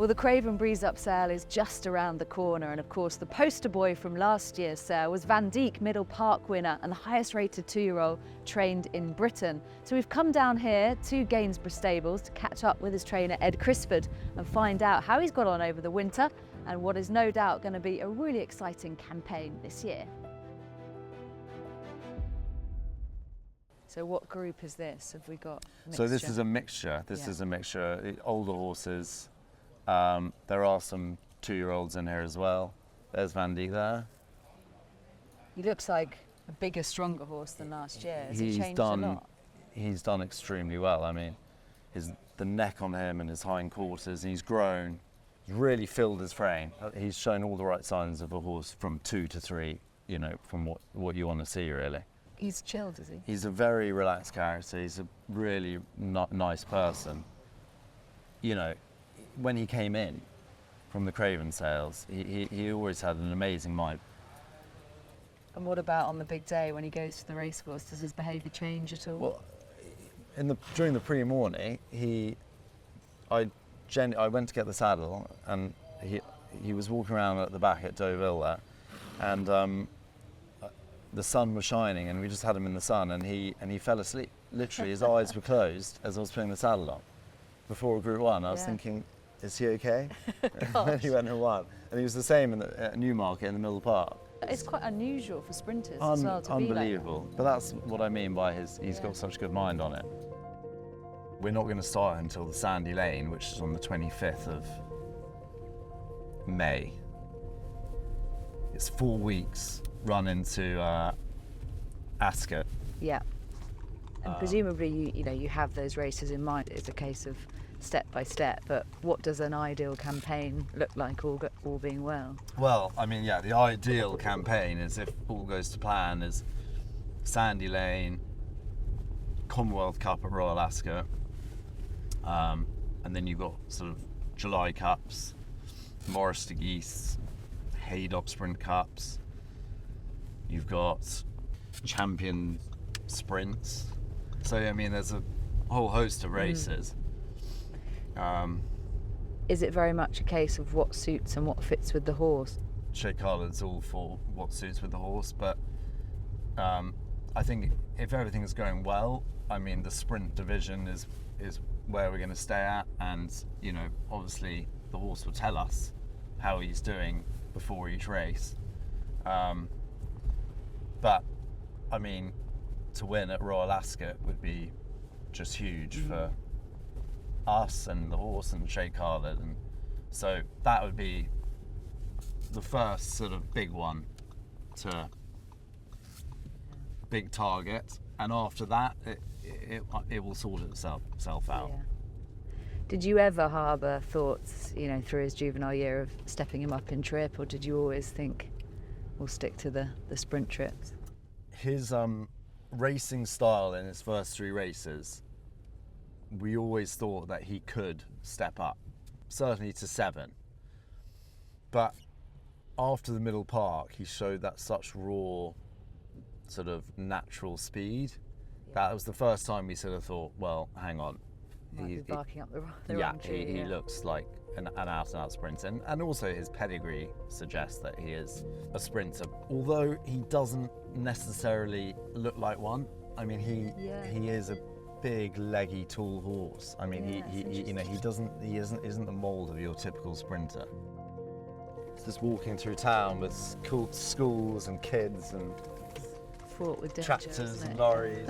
Well, the Craven Breeze Up sale is just around the corner, and of course the poster boy from last year's sale was Vandeek, Middle Park winner and the highest rated 2-year-old trained in Britain. So we've come down here to Gainsborough Stables to catch up with his trainer Ed Crisford and find out how he's got on over the winter and what is no doubt going to be a really exciting campaign this year. So what group is this? Have we got a mixture? So this is a mixture. This is a mixture. Older horses. There are some 2-year-olds in here as well. There's Vandeek there. He looks like a bigger, stronger horse than last year. Has he changed a lot? He's done extremely well. I mean, the neck on him and his hindquarters, he's grown. He's really filled his frame. He's shown all the right signs of a horse from 2 to 3, you know, from what you want to see, really. He's chilled, is he? He's a very relaxed character. He's a really nice person. You know, when he came in from the Craven sales, he always had an amazing mind. And what about on the big day when he goes to the racecourse? Does his behaviour change at all? Well, during the pre-morning, I went to get the saddle, and he was walking around at the back at Deauville there, and the sun was shining, and we just had him in the sun, and he fell asleep. Literally, his eyes were closed as I was putting the saddle on. Before Group 1, I was thinking, is he okay? And then he went and won. And he was the same at Newmarket in the Middle Park. It's quite unusual for sprinters as well to unbelievable. be like. But that's what I mean by he's got such a good mind on it. We're not going to start until the Sandy Lane, which is on the 25th of May. It's 4 weeks run into Ascot. Yeah. And presumably you have those races in mind. It's a case of step by step, but what does an ideal campaign look like, all being well? Well, I mean, the ideal campaign is, if all goes to plan, is Sandy Lane, Commonwealth Cup at Royal Ascot, and then you've got sort of July Cups, Morris de Geese, Haydock Sprint Cups. You've got Champion Sprints. So, I mean, there's a whole host of races. Is it very much a case of what suits and what fits with the horse? Sheikh Khaled's all for what suits with the horse, but I think if everything's going well, I mean, the sprint division is where we're going to stay at, and you know, obviously the horse will tell us how he's doing before each race. But I mean, to win at Royal Ascot would be just huge for us and the horse and Sheikh Khaled, and so that would be the first sort of big one, big target, and after that it will sort itself out. Yeah. Did you ever harbour thoughts, you know, through his juvenile year of stepping him up in trip, or did you always think we'll stick to the sprint trips? His racing style in his first 3 races, we always thought that he could step up, certainly to 7. But after the Middle Park, he showed that such raw, sort of natural speed. That was the first time we sort of thought, well, hang on. He's barking up the wrong tree. He looks like an out-and-out sprinter. And also his pedigree suggests that he is a sprinter. Although he doesn't necessarily look like one. I mean, he is a big, leggy, tall horse. I mean, he isn't the mould of your typical sprinter. Just walking through town with cool schools and kids and tractors and lorries.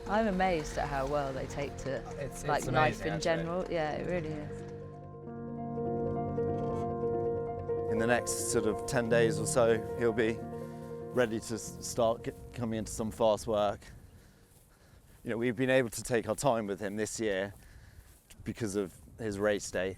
I'm amazed at how well they take to it's life amazing, in general. Yeah, it really is. In the next sort of 10 days or so, he'll be ready to start coming into some fast work. You know, we've been able to take our time with him this year because of his race date.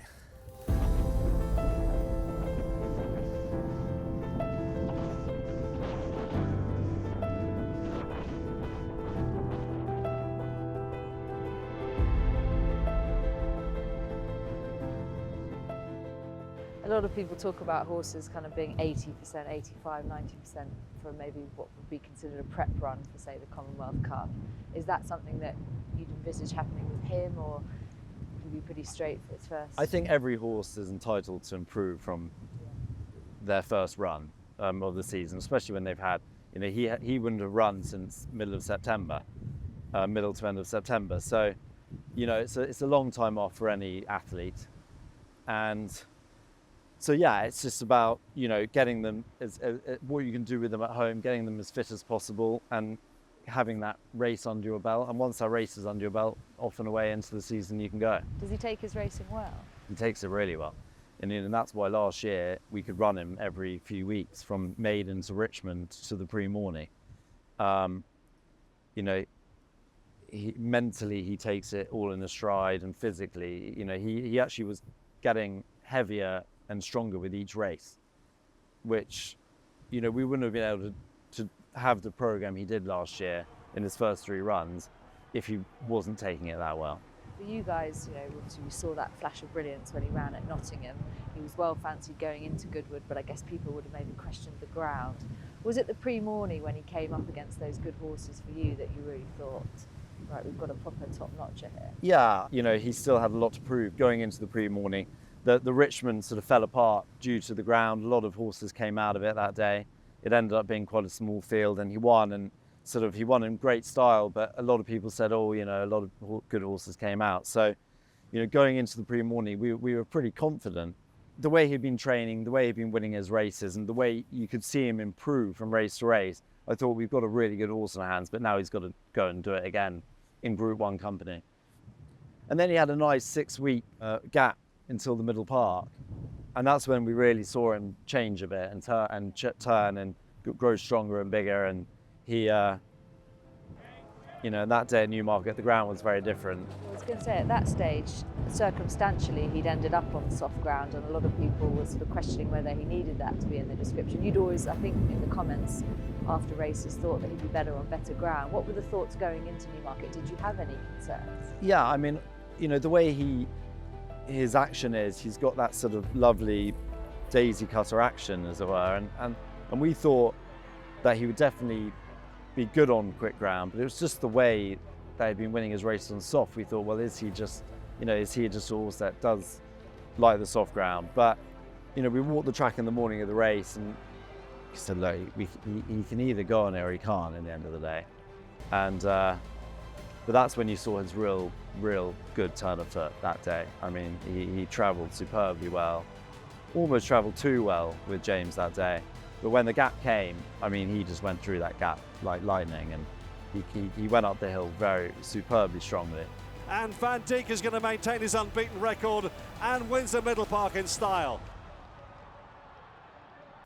A lot of people talk about horses kind of being 80%, 85, 90% for maybe what would be considered a prep run for, say, the Commonwealth Cup. Is that something that you'd envisage happening with him, or would you be pretty straight for its first? I think every horse is entitled to improve from their first run of the season, especially when they've had, he wouldn't have run since middle of September, middle to end of September. So, it's a long time off for any athlete. And so, yeah, it's just about, getting them, what you can do with them at home, getting them as fit as possible and having that race under your belt. And once that race is under your belt, off and away into the season you can go. Does he take his racing well? He takes it really well. And that's why last year we could run him every few weeks from Maiden to Richmond to the Pre-Morney. Mentally he takes it all in a stride, and physically, he actually was getting heavier and stronger with each race, which, we wouldn't have been able to have the program he did last year in his first 3 runs if he wasn't taking it that well. For you guys, obviously we saw that flash of brilliance when he ran at Nottingham. He was well fancied going into Goodwood, but I guess people would have maybe questioned the ground. Was it the Pre-Morney when he came up against those good horses for you that you really thought, right, we've got a proper top-notcher here? Yeah, he still had a lot to prove going into the Pre-Morney. The Richmond sort of fell apart due to the ground. A lot of horses came out of it that day. It ended up being quite a small field, and he won, and he won in great style, but a lot of people said, a lot of good horses came out. So, going into the Pre-Morney, we were pretty confident. The way he'd been training, the way he'd been winning his races, and the way you could see him improve from race to race, I thought we've got a really good horse in our hands, but now he's got to go and do it again in Group 1 company. And then he had a nice 6-week gap until the Middle Park. And that's when we really saw him change a bit and turn and grow stronger and bigger. And he, that day at Newmarket, the ground was very different. I was going to say, at that stage, circumstantially, he'd ended up on soft ground, and a lot of people were sort of questioning whether he needed that to be in the description. You'd always, I think, in the comments after races, thought that he'd be better on better ground. What were the thoughts going into Newmarket? Did you have any concerns? Yeah, I mean, the way his action is, he's got that sort of lovely daisy cutter action, as it were, and we thought that he would definitely be good on quick ground, but it was just the way that he'd been winning his races on soft. We thought, well, is he just a horse that does like the soft ground? But we walked the track in the morning of the race, and he said, look, he can either go on it or he can't in the end of the day. And but that's when you saw his real good turn of foot that day. I mean, he travelled superbly well, almost travelled too well with James that day. But when the gap came, I mean, he just went through that gap like lightning, and he went up the hill very superbly strongly. And Vandeek is going to maintain his unbeaten record and wins the Middle Park in style.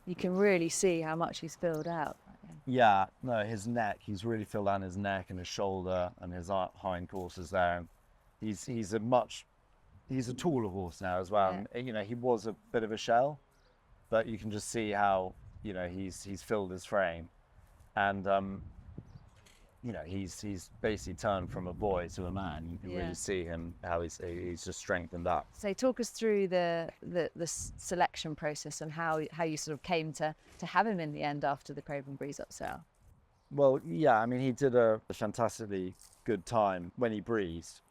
You can really see how much he's filled out. Yeah, no, his neck, he's really filled out his neck and his shoulder and his hind quarters there. And he's a taller horse now as well. Yeah. And, he was a bit of a shell, but you can just see how, he's filled his frame. And, he's basically turned from a boy to a man. You can really see him, how he's just strengthened up. So talk us through the selection process and how you sort of came to have him in the end after the Craven Breeze up sale. Well, yeah, I mean, he did a fantastically good time when he breezed,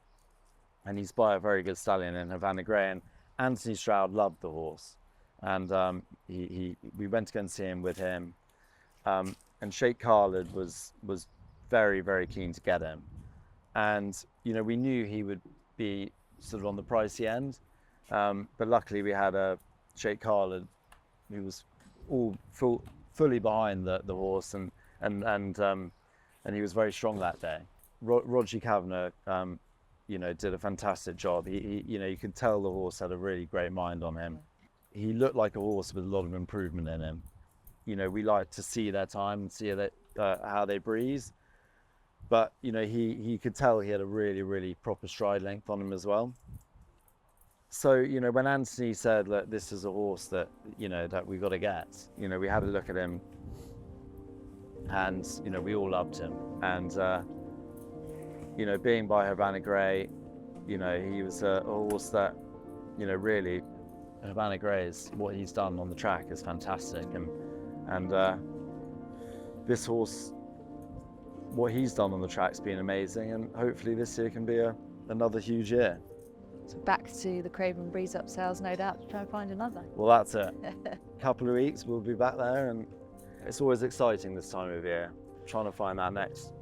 and he's by a very good stallion in Havana Grey, and Anthony Stroud loved the horse, and we went to go and see him with him, and Sheikh Khalid was very, very keen to get him, and we knew he would be sort of on the pricey end, but luckily we had a Sheikh Khalid who was fully behind the horse, and he was very strong that day. Roger Kavanagh, did a fantastic job. He you could tell the horse had a really great mind on him. He looked like a horse with a lot of improvement in him. We like to see their time and see that how they breeze. But, he could tell he had a really, really proper stride length on him as well. So, when Anthony said, look, this is a horse that, that we've got to get, we had a look at him, and, we all loved him. And, being by Havana Grey, he was a horse that, really, Havana Grey is, what he's done on the track is fantastic. And this horse, what he's done on the track's been amazing, and hopefully this year can be another huge year. So back to the Craven breeze up sales, no doubt, to try and find another. Well, that's it. Couple of weeks, we'll be back there, and it's always exciting this time of year. Trying to find that next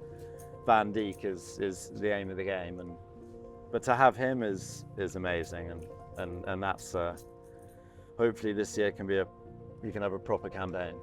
Vandeek is the aim of the game, but to have him is amazing, and that's hopefully this year can have a proper campaign.